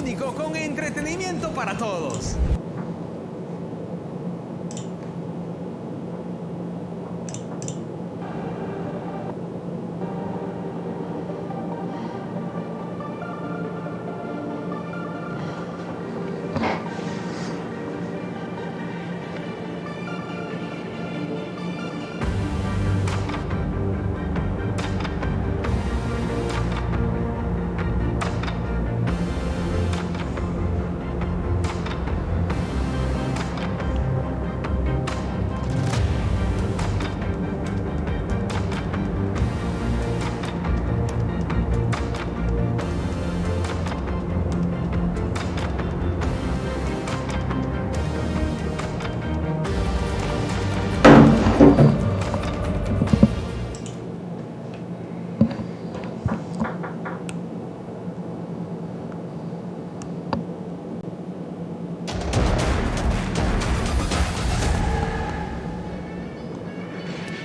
único con entretenimiento para todos.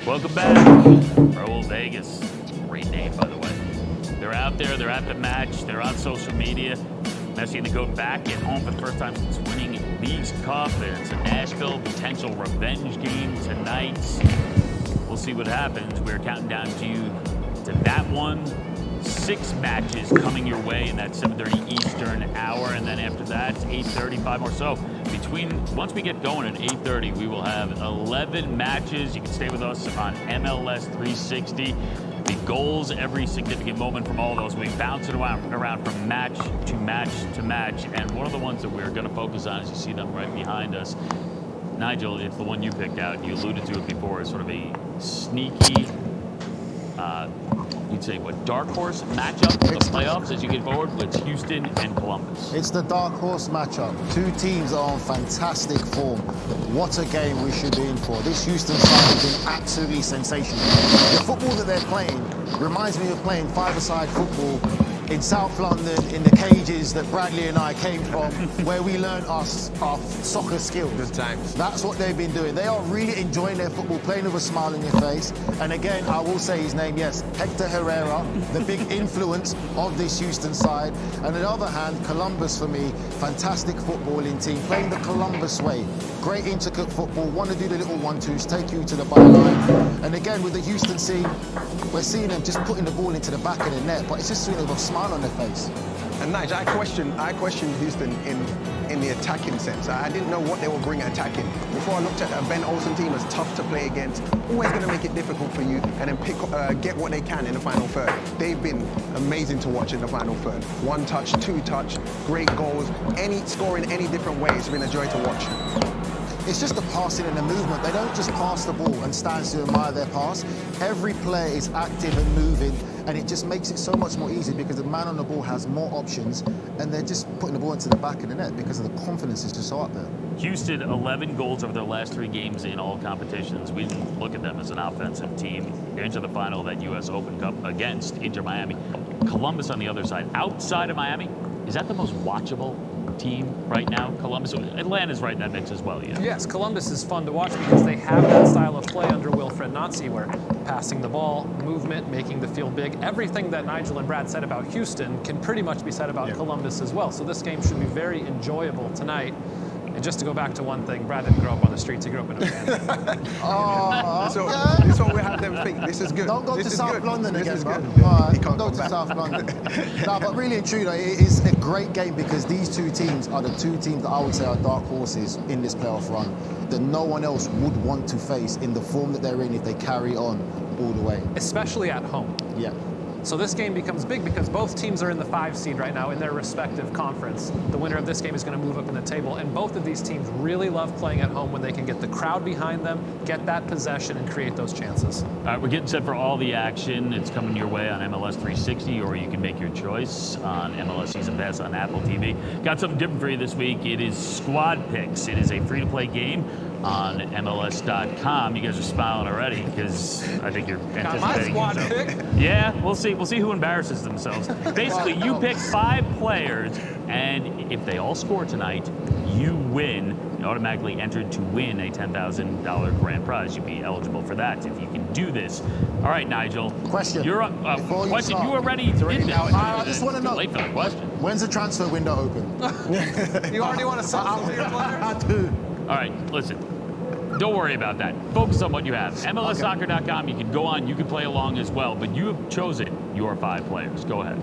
Welcome back, Raul Vegas. Great name, by the way. They're out there, they're at the match, they're on social media. Messi and the GOAT back at home for the first time since winning Leagues Cup. It's a Nashville potential revenge game tonight. We'll see what happens. We're counting down to that one. 6 matches coming your way in that 7:30 Eastern hour, and then after that, it's 8:30, 5 more. So once we get going at 8:30, we will have 11 matches. You can stay with us on MLS 360. The goals, every significant moment from all those. We bounce it around from match to match to match, and one of the ones that we're going to focus on, as you see them right behind us, Nigel, it's the one you picked out. You alluded to it before as sort of a sneaky, you'd say, what, dark horse matchup of the playoffs as you get forward with Houston and Columbus? It's the dark horse matchup. 2 teams are on fantastic form. What a game we should be in for. This Houston side has been absolutely sensational. The football that they're playing reminds me of playing five-a-side football in South London, in the cages that Bradley and I came from, where we learned our soccer skills. Good times. That's what they've been doing. They are really enjoying their football, playing with a smile on their face. And again, I will say his name, yes, Hector Herrera, the big influence of this Houston side. And on the other hand, Columbus, for me, fantastic footballing team, playing the Columbus way. Great intricate football, want to do the little 1-2s, take you to the byline. And again, with the Houston team, we're seeing them just putting the ball into the back of the net, but it's just with a smile on their face. And Nigel, I questioned Houston in the attacking sense. I didn't know what they will bring attacking. Before I looked at a Ben Olsen team as tough to play against, always going to make it difficult for you, and then get what they can in the final third. They've been amazing to watch in the final third. 1 touch, 2 touch, great goals, scoring any different way. It's been a joy to watch. It's just the passing and the movement. They don't just pass the ball and stand to admire their pass. Every player is active and moving, and it just makes it so much more easy because the man on the ball has more options, and they're just putting the ball into the back of the net because of the confidence is just so up there. Houston, 11 goals over their last 3 games in all competitions. We didn't look at them as an offensive team. They're into the final of that U.S. Open Cup against Inter Miami. Columbus on the other side, outside of Miami, is that the most watchable team right now? Columbus, Atlanta's right in that mix as well, yeah. Yes, Columbus is fun to watch because they have that style of play under Wilfred Nancy, where passing the ball, movement, making the field big. Everything that Nigel and Brad said about Houston can pretty much be said about Columbus as well. So this game should be very enjoyable tonight. And just to go back to one thing, Brad didn't grow up on the streets, he grew up in a van. This is what we have them think. This is good. Don't go this to is South good. London this again, is bro. good. All right, He can't go come to back. South London. No, but really and truly, it is a great game because these 2 teams are the 2 teams that I would say are dark horses in this playoff run that no one else would want to face in the form that they're in if they carry on all the way. Especially at home. Yeah. So this game becomes big because both teams are in the 5 seed right now in their respective conference. The winner of this game is going to move up in the table, and both of these teams really love playing at home when they can get the crowd behind them, get that possession, and create those chances. All right, we're getting set for all the action. It's coming your way on MLS 360, or you can make your choice on MLS Season Pass on Apple TV. Got something different for you this week. It is Squad Picks. It is a free-to-play game on MLS.com. You guys are smiling already because I think you're anticipating. My squad pick. Yeah, we'll see. We'll see who embarrasses themselves. Basically, you pick 5 players, and if they all score tonight, you win automatically entered to win a $10,000 grand prize. You'd be eligible for that if you can do this. All right, Nigel. Question. You're up. Before you Question. start. You already did this. I just want to know. Late for the question. When's the transfer window open? You already want to sell some of your players? I do. All right, listen. Don't worry about that. Focus on what you have. MLSsoccer.com, you can go on, you can play along as well, but you have chosen your 5 players. Go ahead.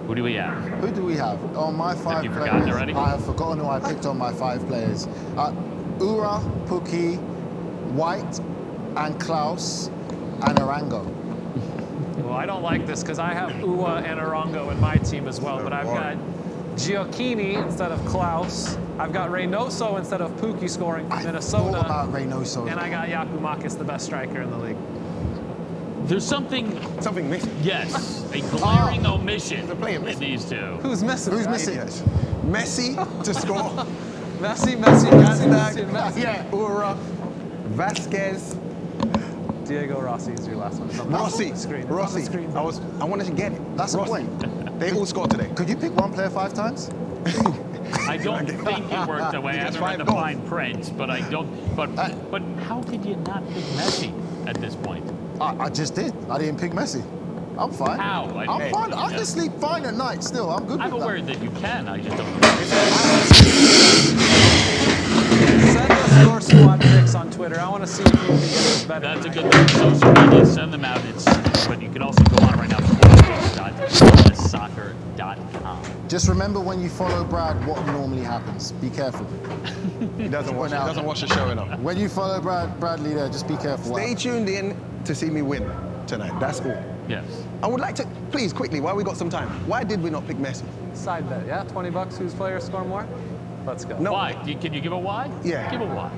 Who do we have? Who do we have? On my 5 Have you players. forgotten already? I have forgotten who I picked on my 5 players. Ura, Pukki, White, and Klaus, and Arango. Well, I don't like this because I have Ua and Arango in my team as well, but I've got Gioacchini instead of Klaus. I've got Reynoso instead of Pukki scoring for Minnesota. What about Reynoso? And I got Yakumakis, the best striker in the league. There's something missing. Yes, a glaring omission in these two. Who's missing? Who's right? missing? Yes. Messi to score. Messi. Yeah. Ura, Vasquez, Diego Rossi is your last one. It's on the Rossi. screen. It's on the screen. I wanted to get it. That's the Rossi. point. They all scored today. Could you pick one player 5 times? I don't think it works that way. I He gets haven't read 5 the goals. fine print, but I don't. But how could you not pick Messi at this point? I just did. I didn't pick Messi. I'm fine. How? I'm fine. I can sleep fine at night still. I'm good I'm with aware that you can. I just don't. Send us your squad picks on Twitter. I want to see if you can get this better. That's a than good I thing. Social media, send them out. But you can also go on right now to soccer.com. Just remember when you follow Brad, what normally happens. Be careful. He doesn't watch the show enough. When you follow Bradley there, just be careful. Stay tuned in to see me win tonight. That's all. Yes. I would like to, please, quickly, while we got some time, why did we not pick Messi? Side bet, yeah? $20 whose players score more? Let's go. No. Why? Can you give a why? Yeah. Give a why.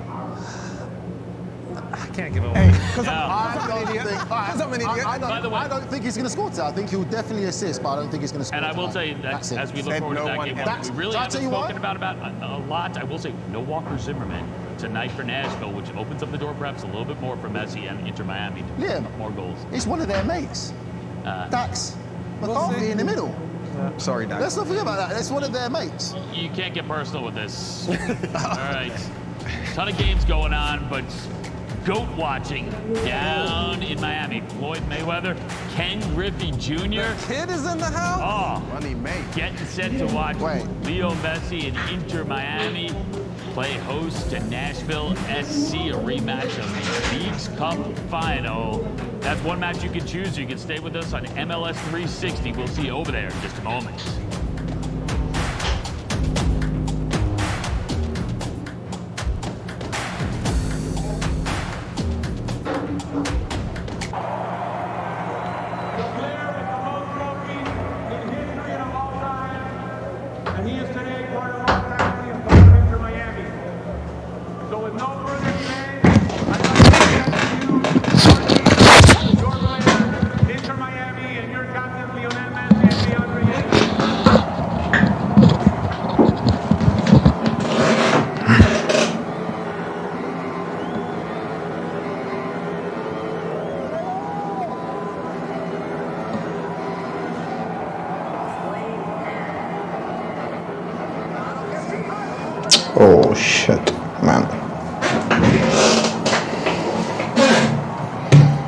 I can't give it Hey, away. because No. I'm an idiot. By the way- I don't think he's going to score today. I think he'll definitely assist, but I don't think he's going to score And I will tonight. tell you that That's it. as we look Said forward to no that one game, else. we really I'll haven't tell you spoken what. about a lot. I will say no Walker Zimmerman tonight for Nashville, which opens up the door perhaps a little bit more for Messi and Inter Miami to Yeah. put up more goals. It's one of their mates. Dax McCarthy in the middle. Sorry, Dad. Let's not forget about that. It's one of their mates. You can't get personal with this. All right. Ton of games going on, but goat watching down in Miami. Floyd Mayweather, Ken Griffey Jr. Kid is in the house? Oh, Money made. getting set to watch Wait. Leo Messi and Inter Miami play host to Nashville SC, a rematch of the Leagues Cup final. That's one match you can choose. You can stay with us on MLS 360. We'll see you over there in just a moment. And he is today part of our family of Inter Miami. So with no further delay, I'd like to present to you your players, Inter Miami, and your captains, Lionel Messi and DeAndre Ayton. Oh shit, man.